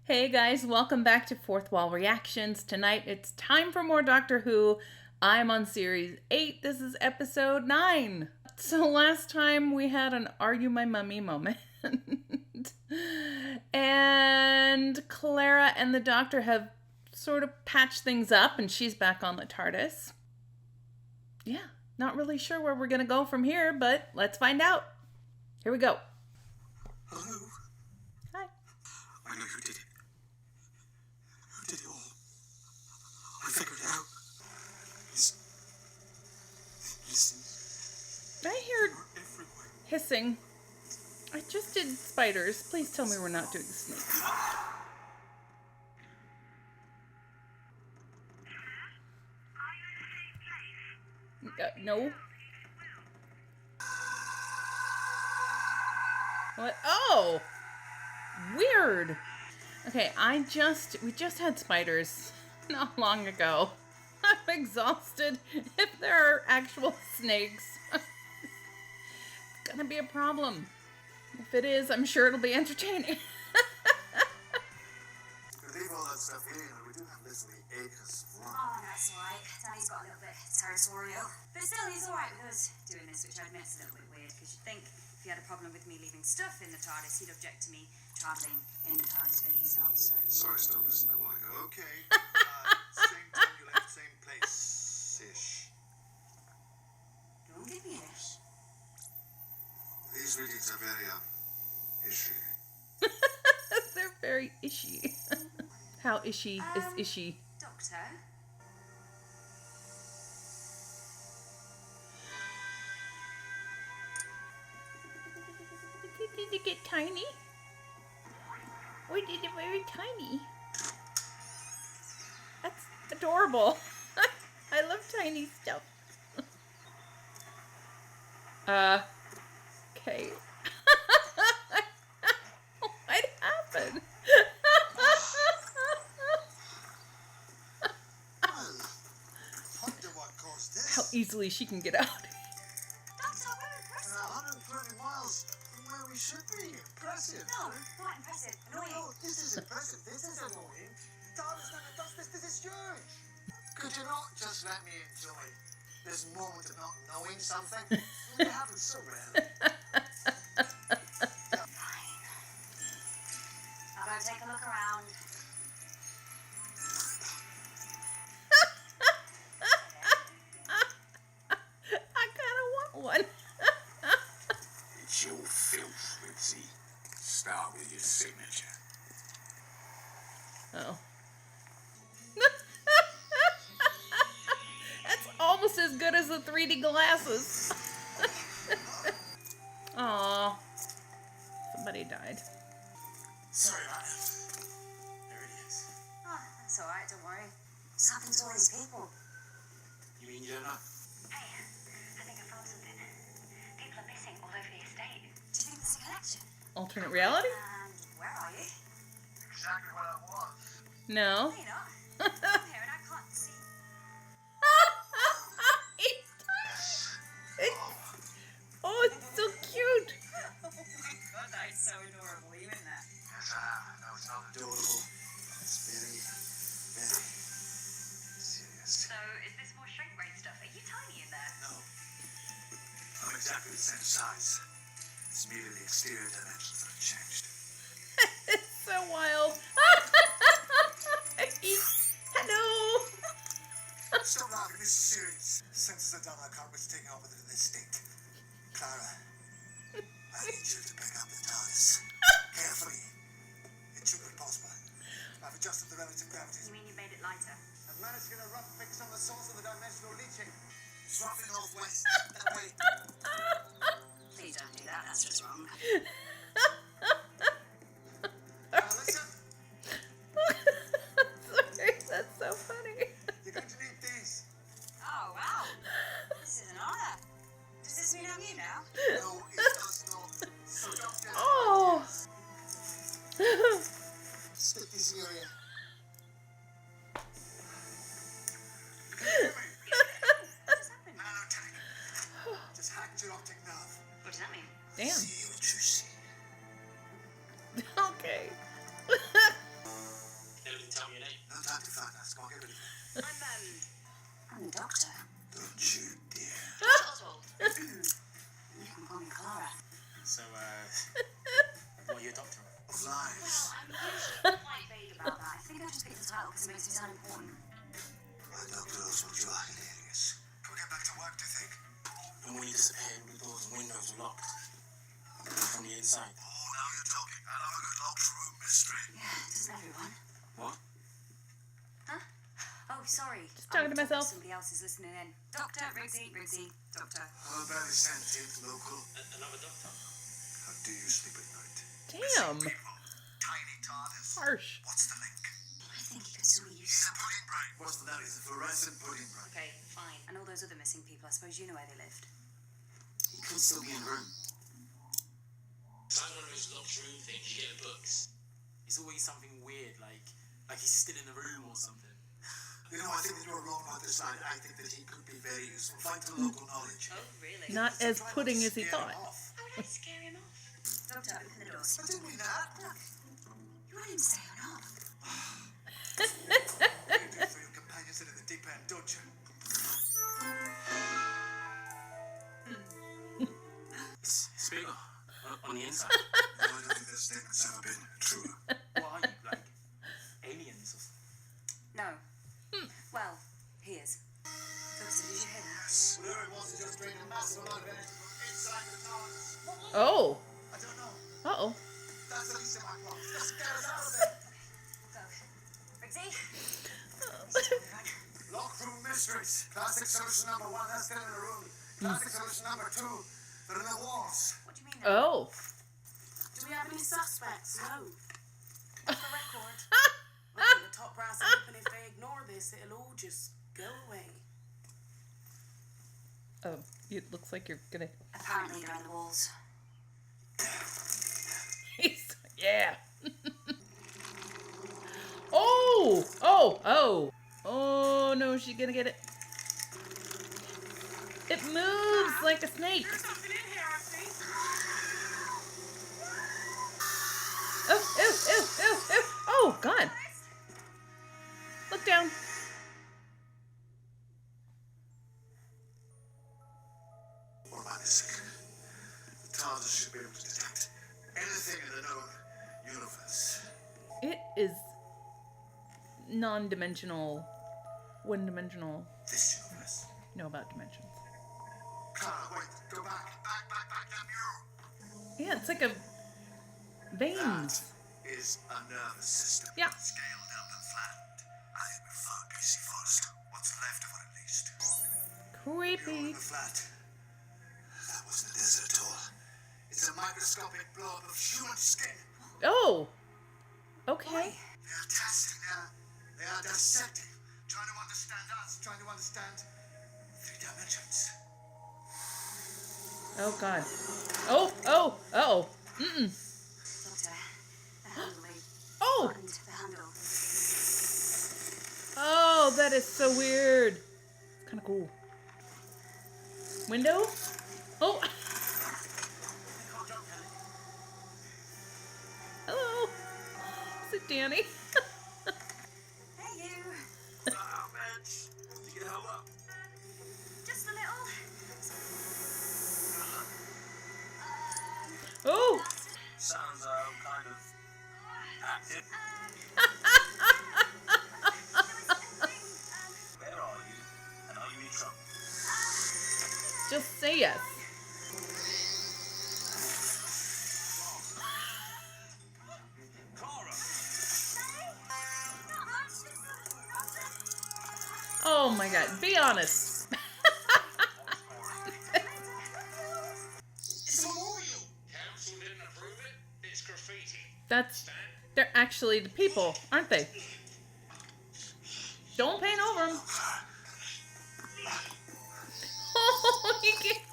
Hey guys, welcome back to Fourth Wall Reactions. Tonight it's time for more Doctor Who. I'm on series 8. This is episode 9. So last time we had an Are You My Mummy moment. And Clara and the Doctor have sort of patched things up and she's back on the TARDIS. Yeah, not really sure where we're going to go from here, but let's find out. Here we go. Hello? Hi. I know who did it. Who did it all? I figured it out. Listen. I hear They're everywhere. hissing. I just did spiders. Please tell me we're not doing snakes. No. What? Oh! Weird. Okay, we just had spiders not long ago. I'm exhausted. If there are actual snakes, it's gonna be a problem. If it is, I'm sure it'll be entertaining. Leave all that stuff here, we do have literally acres of land. Oh, no, it's alright. Danny's got a little bit territorial. But still, he's alright with us doing this, which I admit is a little bit weird, because you'd think if he had a problem with me leaving stuff in the TARDIS, he'd object to me travelling in the TARDIS, but he's not, so... Sorry, stop listening a while ago. Okay. Same time you left, same place-ish. Don't give me this. These readings are very, issue. They're very ishy. How ishy is ishy? Doctor? Did it get tiny? Or did it very tiny? That's adorable. I love tiny stuff. Okay. What happened? Wonder what caused this. How easily she can get out. Doctor, we're impressive. 120 miles from where we should be. Impressive. No, not impressive. Annoying. No, this is impressive. This is annoying. TARDIS never does this. This is strange. Could you not just let me enjoy this moment of not knowing something? It happens so rarely. Fine. I'll go take a look around. I kind of want one. It's your filth, Witsy. Start with your signature. Oh. That's almost as good as the 3D glasses. Aw. Somebody died. Sorry about that. There it is. Oh, that's alright, don't worry. What's happened to all these people? You mean you don't know? Hey, I think I found something. People are missing all over the estate. Do you think there's a connection? Alternate reality? And where are you? Exactly what I was. No. No, you're not. I'm here and I can't see. Oh, it's so cute. Oh my god, that is so adorable. You in there? Yes, I am. No, it's not adorable. It's very, very serious. So, is this more shrink ray stuff? Are you tiny in there? No. I'm exactly the same size. It's merely the exterior dimensions that have changed. It's so wild. Hello. Stop laughing, this is serious. Since the done, I can't risk taking over the estate. Clara, I need you to pick up the TARDIS. Carefully. It should be possible. I've adjusted the relative gravity. You mean you made it lighter? I've managed to get a rough fix on the source of the dimensional leaching. It's roughly northwest. That way. Please don't do that, that's just wrong. Now listen, Sorry, that's so funny. you're going to need these. Oh, wow. This is an honor. Does this mean I'm you now? No, it does not. So don't get Oh. Stick these in your ear. Can you hear me? What just happened? Nanotech. anti-flatliners. Come on, get rid of it. I'm the doctor. Don't you dare. Oswald. You can call me Clara. So, what are you a doctor of? Of lives. I'm usually quite vague about that. I think I just picked the title because it makes me sound important. My doctor knows what you are, hilarious. Can we get back to work, do you think? And when you disappeared, the doors and windows were locked. From the inside. Oh, now you're talking. I love a good locked room mystery. Yeah, doesn't everyone? What? Huh? Oh, sorry. Just talking to myself. Somebody else is listening in. Doctor, Riggsy, Doctor. How about a sentient local? Another doctor? How do you sleep at night? Damn. People. Tiny TARDIS. Harsh. What's the link? I think he could still be He's useful. a pudding brain. What's that? He's a fluorescent pudding brain. Okay, fine. And all those other missing people, I suppose you know where they lived. He could still be in the room. Inside one of those locked room things, you get books. It's always something weird, like he's still in the room or something. You know, I think that you're wrong about this line. I think that he could be very useful. Find the local knowledge. Oh, really? Not as pudding as he Scare thought. him off. Oh, let's scare him off. Doctor, open the doors. I didn't mean that. Look, you want him to stay or not? You do for your companions in the deep end, don't you? It's bigger on the inside. I don't think this statement's ever been true. What are you, like aliens or something? No. Well, he is. Doctor, did you hear that? Yes. Whatever it was, it just drained a massive amount of energy from inside the TARDIS. Oh. I don't know. Uh-oh. That's the least of my problems. Just get us out of there. Go. Riggsy? Locked room mysteries. Classic solution number 1, that's still in the room. Classic solution number 2, they're in the walls. What do you mean? Oh. Do we have any suspects? No. For the record, I think the top brass are hoping if they ignore this, it'll all just go away. Oh, it looks like you're gonna... Apparently they're in the walls. Yeah. Oh! Oh! Oh! Oh, no, she's gonna get it. It moves like a snake. There's something in here, I think. Oh, ew, ew, ew, ew. Oh, God. Look down. What am I missing? The TARDIS should be able to detect anything in the known universe. It is non-dimensional, one-dimensional. This universe. You know about dimensions. Clara, wait, go back. Back, that mural. Yeah, it's like a veins. That is a nervous system. Yeah. Scaled up and flattened. I think we found Casey first. What's left of it, at least. Mural Creepy. in the flat. That wasn't a desert at all. It's a microscopic blob of human skin. Oh. Okay. They are testing now. They are dissecting. Trying to understand us. Trying to understand 3 dimensions. Oh, God. Oh, oh, oh. Mm-mm. Doctor, the handle. They Oh. buttoned the handle. Oh, that is so weird. It's kind of cool. Window? Oh. Hello. Is it Danny? Hey, you. Oh, man. Did you get held up? Just a little. Oh. Sounds kind of active. Where are you? And are you in trouble? Just say yes. Clara! Oh my God. Be honest. It's a memorial! Council didn't approve it. It's graffiti. They're actually the people, aren't they? Don't paint over them. Oh, you can't.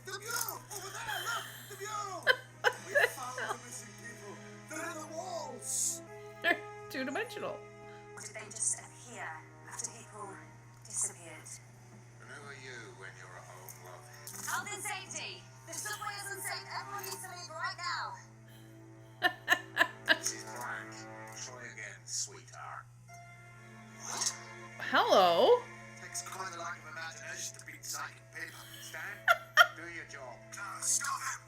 The mural! Over there, look! The mural! We found the missing people. They're in the walls. They're two-dimensional. Or did they just appear after people disappeared? And who are you when you're at home, love? Health and safety. The subway is unsafe. Everyone needs to leave right now. She's blank. Try again. hello. Takes quite a lack of imagination to beat psychic paper. Stan, do your job. Clara, stop him!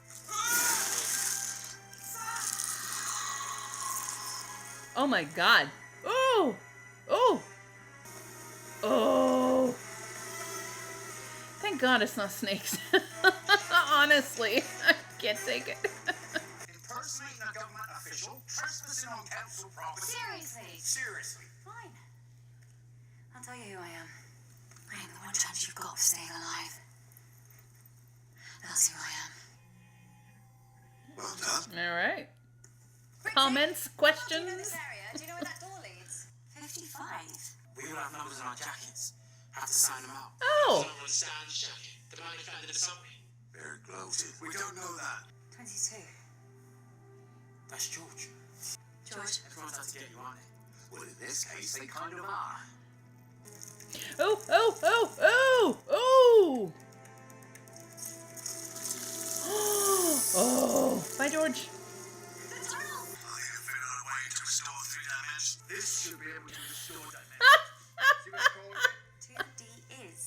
Oh my god. Oh! Oh! Oh! Thank God it's not snakes. Honestly, I can't take it. Impersonating a government official, trespassing on council property. Seriously? Seriously. Fine. I'll tell you who I am. I am the one chance you've got of staying alive. That's who I am. Well done. All right. Brixie, Comments? Do you know this Questions? area? Do you know where that door leads? 55. We all have numbers on our jackets. Have to sign them out. Oh! Someone Stan's jacket. The man who found in the subway. Very gloated. We don't know that. 22. That's George. George. Everyone's out to get you, aren't they? Well, in this case, they kind of are. Oh! Oh! Oh! Oh! Oh! Oh! Bye, George. The tunnel! I have figured out a way to restore 3 dimensions. This should be able to restore dimensions. See what it's called again? 2D is.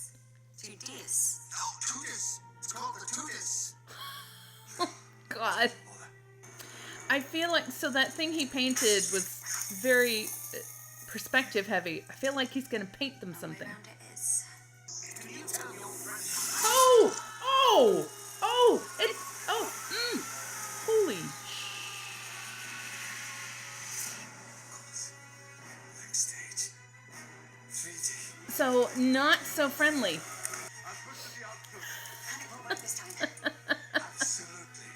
2D is. No, Tudis. It's called the Tudis. God. I feel like, so that thing he painted was very perspective heavy. I feel like he's gonna paint them something. Around it is. Can you tell your friend? Oh! Oh! Oh! It's, oh! Holy Next stage. 3D. So, not so friendly. I've pushed the output. And it won't work this time. Absolutely.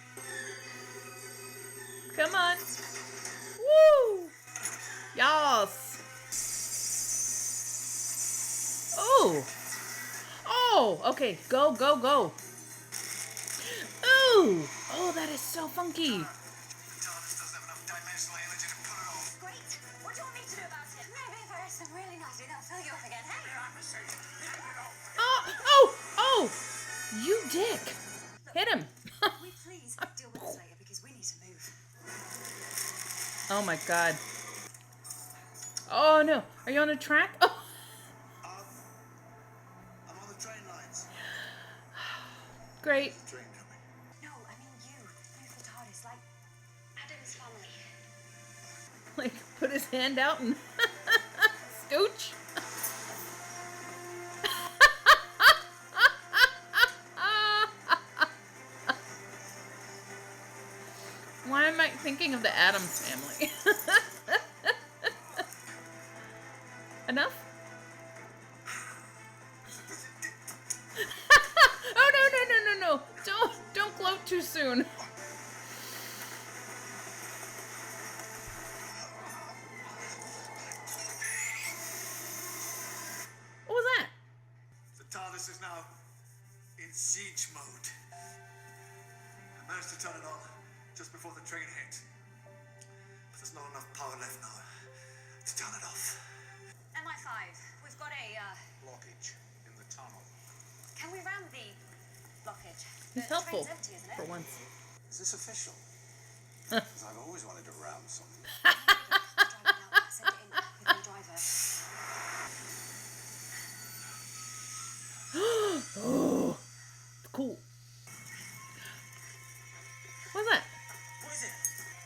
Come on. Woo! Yas. Oh! Oh! Okay, go, go, go. Ooh! Oh, that is so funky. The TARDIS doesn't have enough dimensional energy to pull it off. Great. What do you want me to do about it? Maybe if I have some really nicely, that'll fill you up again. Hey! Oh! Oh! Oh! You dick. Hit him. Can we please deal with this later because we need to move. Oh my god. Oh no. Are you on a track? Oh! I'm on the train lines. Great. Train coming. No, I mean you. Move the TARDIS like Adam's family. Like, put his hand out and scooch. Why am I thinking of the Addams Family? Enough? Oh no no no no no! Don't gloat too soon. What was that? The TARDIS is now in siege mode. I managed to turn it on just before the train hit. But there's not enough power left now to turn it off. MI5, we've got a, Blockage in the tunnel. can we ram the blockage? He's The helpful train's empty, isn't it? for once. Is this official? Because I've always wanted to ram something. Drive it out, send it in with the driver. Oh, cool. What's that? What is it?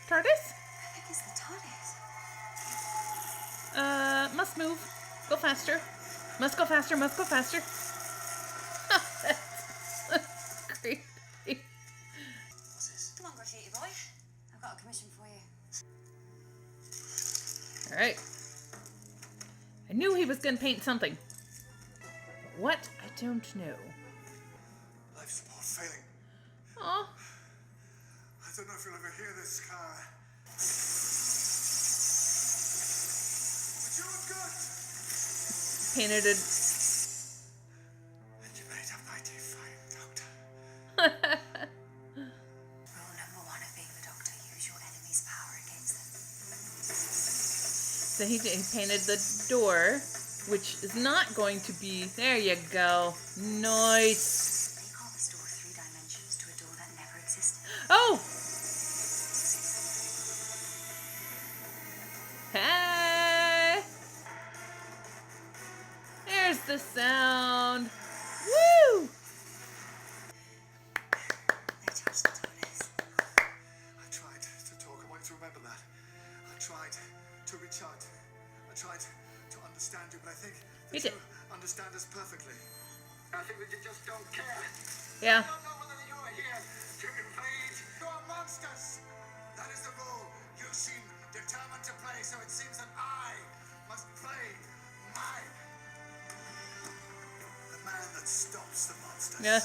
TARDIS? I think it's the TARDIS. Must move. Go faster. Must go faster, must go faster. That's creepy. What's this? Come on, graffiti boy. I've got a commission for you. Alright. I knew he was gonna paint something. But what? I don't know. Life support failing. Oh, I don't know if you'll ever hear this, Clara. But you look good. painted it. And you made a mighty fine doctor. Rule number 1 of being the Doctor, use your enemy's power against them. So he painted the door, which is not going to be. There you go. Nice. They can't restore 3 dimensions to a door that never existed. Oh! Hey! the sound. Woo! They touched the TARDIS. I tried to talk. I want you to remember that. I tried to reach out. I tried to understand you, but I think You that did. you understand us perfectly. I think that you just don't care. Yeah. You don't know whether you're here to invade. You are monsters. That is the role you seem determined to play, so it seems that I must play mine. The man that stops the monsters. Yeah.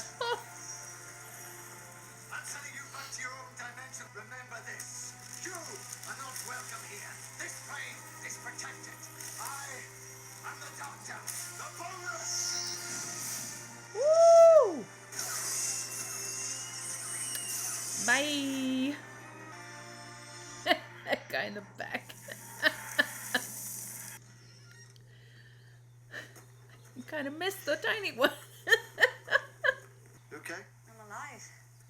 I'm sending you back to your own dimension. Remember this. You are not welcome here. This plane is protected. I'm the doctor. The bonus. Woo! Bye. That guy in the back. You kind of missed the tiny one. You okay? I'm alive.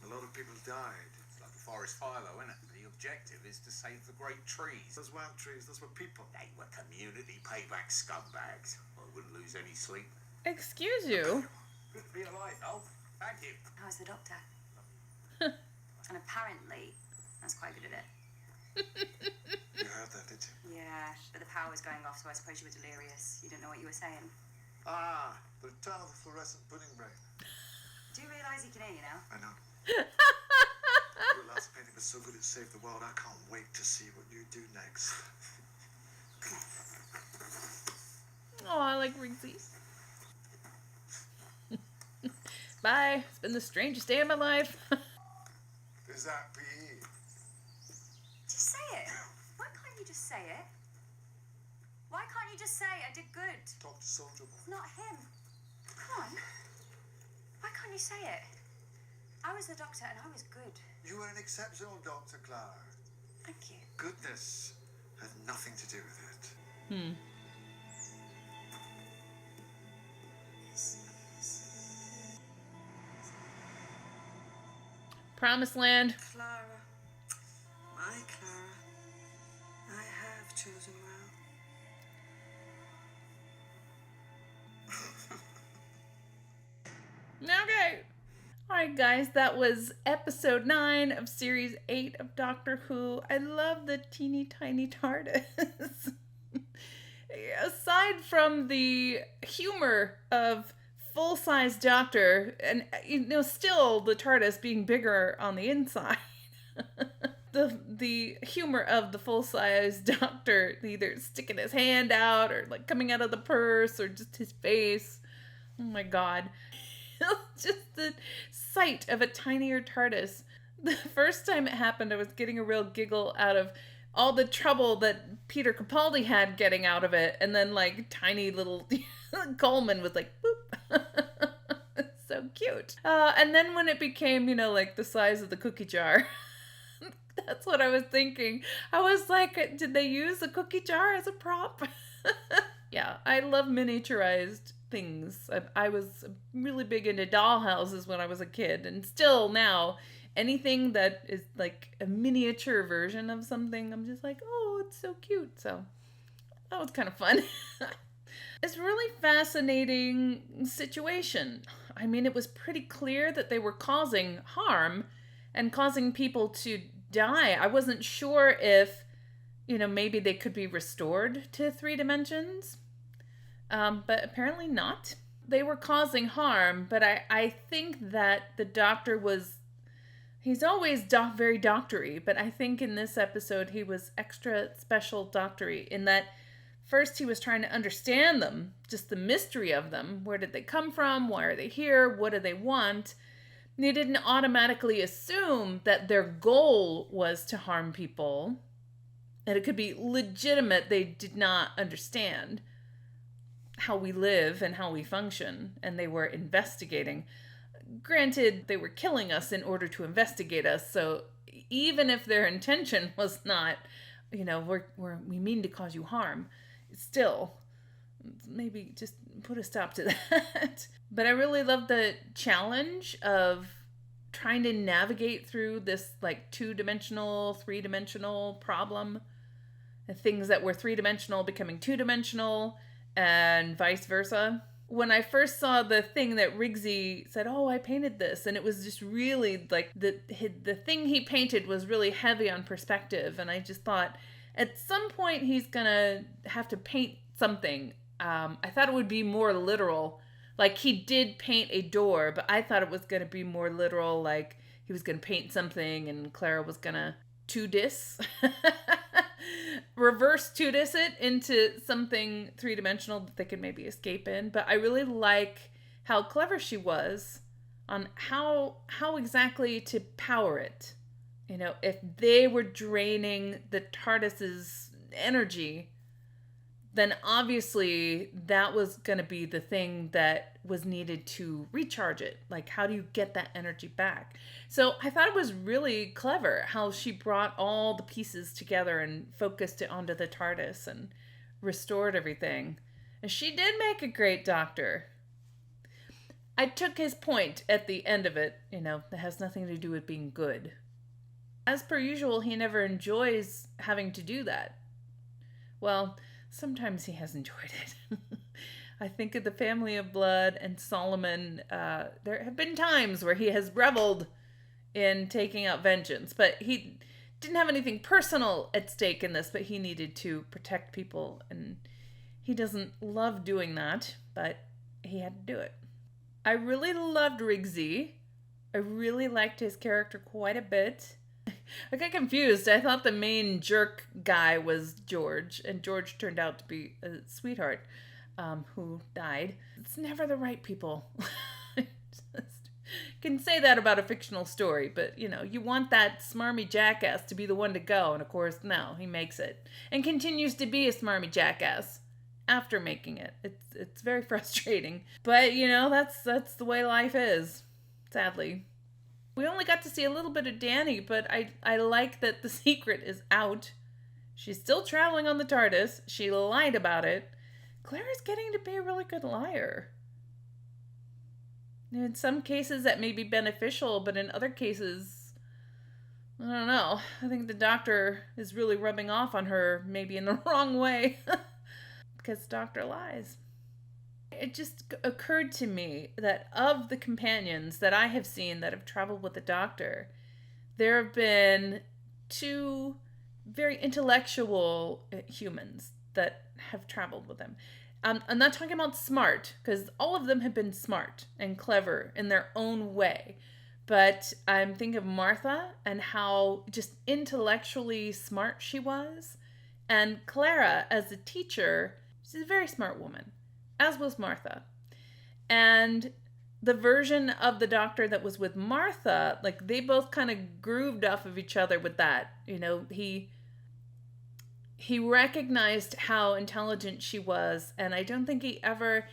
A lot of people died. It's like a forest fire, though, isn't it? The objective is to save the great trees. Those weren't trees, those were people. They were community payback scumbags. I wouldn't lose any sleep. Excuse you. Good to be alive, though. Thank you. I was the doctor. And apparently, I was quite good at it. You heard that, did you? Yeah, but the power was going off, so I suppose you were delirious. You didn't know what you were saying. Ah, the return of the fluorescent pudding brain. Do you realise he can hear you now? I know. Your last painting was so good it saved the world. I can't wait to see what you do next. Oh, I like Ringsies. Bye. It's been the strangest day of my life. Is that PE? Just say it. Why can't you just say it? Why can't you just say I did good? Talk to Soldier Boy. Not him. Come on. Why can't you say it? I was the doctor and I was good. You were an exceptional doctor, Clara. Thank you. Goodness had nothing to do with it. Promised Land. Clara. My Clara. I have chosen well. Okay. Alright, guys, that was episode 9 of series 8 of Doctor Who. I love the teeny tiny TARDIS. Aside from the humor of full-size Doctor, and still the TARDIS being bigger on the inside. the humor of the full-size Doctor either sticking his hand out or like coming out of the purse or just his face. Oh my god. Just the sight of a tinier TARDIS. The first time it happened, I was getting a real giggle out of all the trouble that Peter Capaldi had getting out of it, and then like tiny little Coleman was like, boop. So cute. And then when it became, like the size of the cookie jar, that's what I was thinking. I was like, did they use the cookie jar as a prop? Yeah, I love miniaturized things. I was really big into dollhouses when I was a kid, and still now, anything that is like a miniature version of something, I'm just like, oh, it's so cute. So that was kind of fun. It's a really fascinating situation. I mean, it was pretty clear that they were causing harm and causing people to die. I wasn't sure if, maybe they could be restored to 3 dimensions. But apparently not. They were causing harm, but I think that the Doctor he's always very doctory, but I think in this episode he was extra special doctory in that first he was trying to understand them, just the mystery of them. Where did they come from? Why are they here? What do they want? And he didn't automatically assume that their goal was to harm people, that it could be legitimate. They did not understand how we live and how we function, and they were investigating. Granted, they were killing us in order to investigate us, so even if their intention was not, we mean to cause you harm, still, maybe just put a stop to that. But I really love the challenge of trying to navigate through this like 2-dimensional, 3-dimensional problem, and things that were 3-dimensional becoming 2-dimensional, and vice versa. when I first saw the thing that Riggsy said, oh, I painted this, and it was just really like the thing he painted was really heavy on perspective, and I just thought at some point he's gonna have to paint something. I thought it would be more literal. Like, he did paint a door, but I thought it was gonna be more literal, like he was gonna paint something and Clara was gonna reverse 2dis it into something three-dimensional that they could maybe escape in. But I really like how clever she was on how exactly to power it. You know, if they were draining the TARDIS's energy, then obviously that was going to be the thing that was needed to recharge it. Like, how do you get that energy back? So I thought it was really clever how she brought all the pieces together and focused it onto the TARDIS and restored everything. And she did make a great Doctor. I took his point at the end of it, you know, that has nothing to do with being good. As per usual, he never enjoys having to do that. Well, sometimes he has enjoyed it. I think of the Family of Blood and Solomon. There have been times where he has reveled in taking out vengeance, but he didn't have anything personal at stake in this, but he needed to protect people, and he doesn't love doing that, but he had to do it. I really loved Riggsy. I really liked his character quite a bit. I got confused. I thought the main jerk guy was George, and George turned out to be a sweetheart who died. It's never the right people. Can say that about a fictional story, but you know, you want that smarmy jackass to be the one to go, and of course, no, he makes it and continues to be a smarmy jackass after making it. It's very frustrating, but you know, that's the way life is, sadly. We only got to see a little bit of Danny, but I like that the secret is out. She's still traveling on the TARDIS. She lied about it. Clara's getting to be a really good liar. In some cases that may be beneficial, but in other cases, I don't know. I think the Doctor is really rubbing off on her, maybe in the wrong way, because the Doctor lies. It just occurred to me that of the companions that I have seen that have traveled with the Doctor, there have been two very intellectual humans that have traveled with him. I'm not talking about smart, because all of them have been smart and clever in their own way. But I'm thinking of Martha and how just intellectually smart she was. And Clara, as a teacher, she's a very smart woman, as was Martha. And the version of the Doctor that was with Martha, like, they both kind of grooved off of each other with that. You know, he recognized how intelligent she was, and I don't think he ever,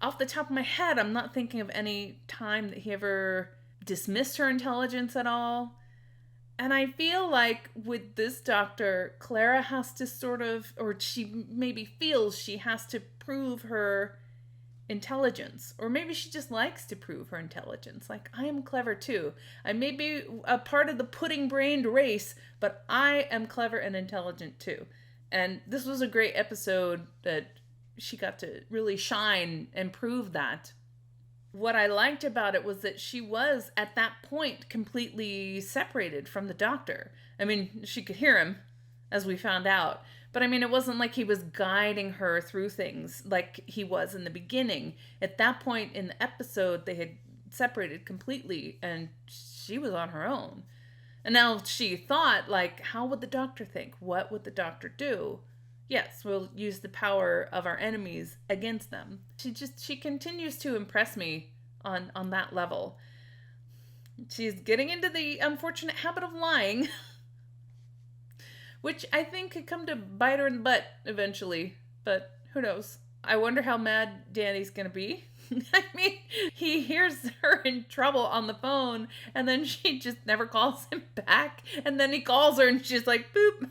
off the top of my head, I'm not thinking of any time that he ever dismissed her intelligence at all. And I feel like with this Doctor, Clara has to sort of, or she maybe feels she has to prove her intelligence, or maybe she just likes to prove her intelligence. Like, I am clever too. I may be a part of the pudding-brained race, but I am clever and intelligent too. And this was a great episode that she got to really shine and prove that. What I liked about it was that she was, at that point, completely separated from the Doctor. I mean, she could hear him, as we found out. But I mean, it wasn't like he was guiding her through things like he was in the beginning. At that point in the episode, they had separated completely, and she was on her own. And now she thought, like, how would the Doctor think? What would the Doctor do? Yes, we'll use the power of our enemies against them. She continues to impress me on that level. She's getting into the unfortunate habit of lying, which I think could come to bite her in the butt eventually, but who knows? I wonder how mad Danny's gonna be. I mean, he hears her in trouble on the phone, and then she just never calls him back, and then he calls her, and she's like, boop.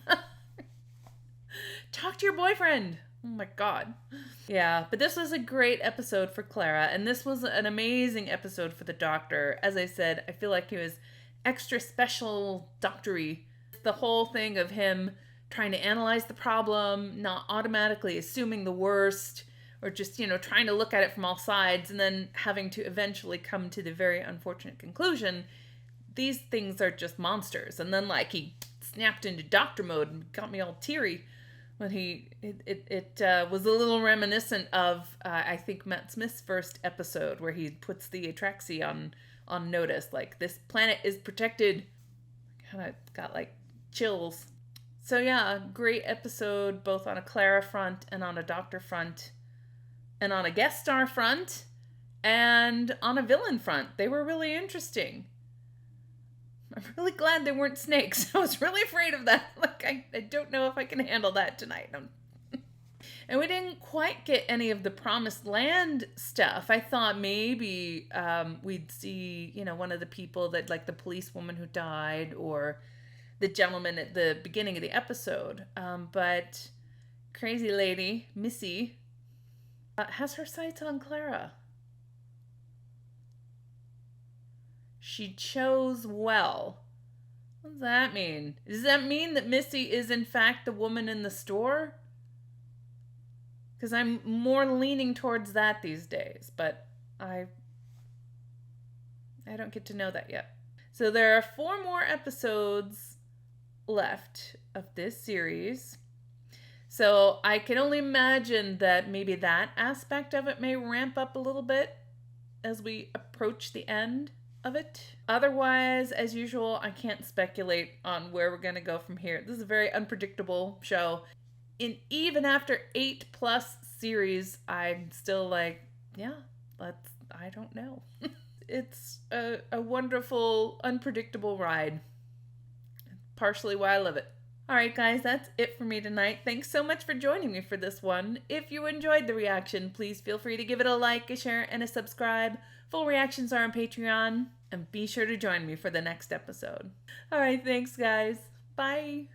Talk to your boyfriend. Oh my God. Yeah, but this was a great episode for Clara, and this was an amazing episode for the Doctor. As I said, I feel like he was extra special doctory. The whole thing of him trying to analyze the problem, not automatically assuming the worst, or just, trying to look at it from all sides and then having to eventually come to the very unfortunate conclusion, these things are just monsters. And then he snapped into doctor mode and got me all teary when it was a little reminiscent of, I think, Matt Smith's first episode where he puts the Atraxi on notice, this planet is protected. Kind of got chills. So yeah, great episode, both on a Clara front and on a Doctor front, and on a guest star front, and on a villain front. They were really interesting. I'm really glad they weren't snakes. I was really afraid of that. I don't know if I can handle that tonight. And we didn't quite get any of the Promised Land stuff. I thought maybe we'd see, one of the people that, the policewoman who died, or the gentleman at the beginning of the episode. But crazy lady, Missy, has her sights on Clara. She chose well. What does that mean? Does that mean that Missy is in fact the woman in the store? Because I'm more leaning towards that these days, but I don't get to know that yet. So there are 4 more episodes left of this series. So I can only imagine that maybe that aspect of it may ramp up a little bit as we approach the end of it. Otherwise, as usual, I can't speculate on where we're going to go from here. This is a very unpredictable show. And even after 8+ series, I'm still I don't know. It's a wonderful, unpredictable ride. Partially why I love it. Alright guys, that's it for me tonight. Thanks so much for joining me for this one. If you enjoyed the reaction, please feel free to give it a like, a share, and a subscribe. Full reactions are on Patreon. And be sure to join me for the next episode. Alright, thanks guys. Bye.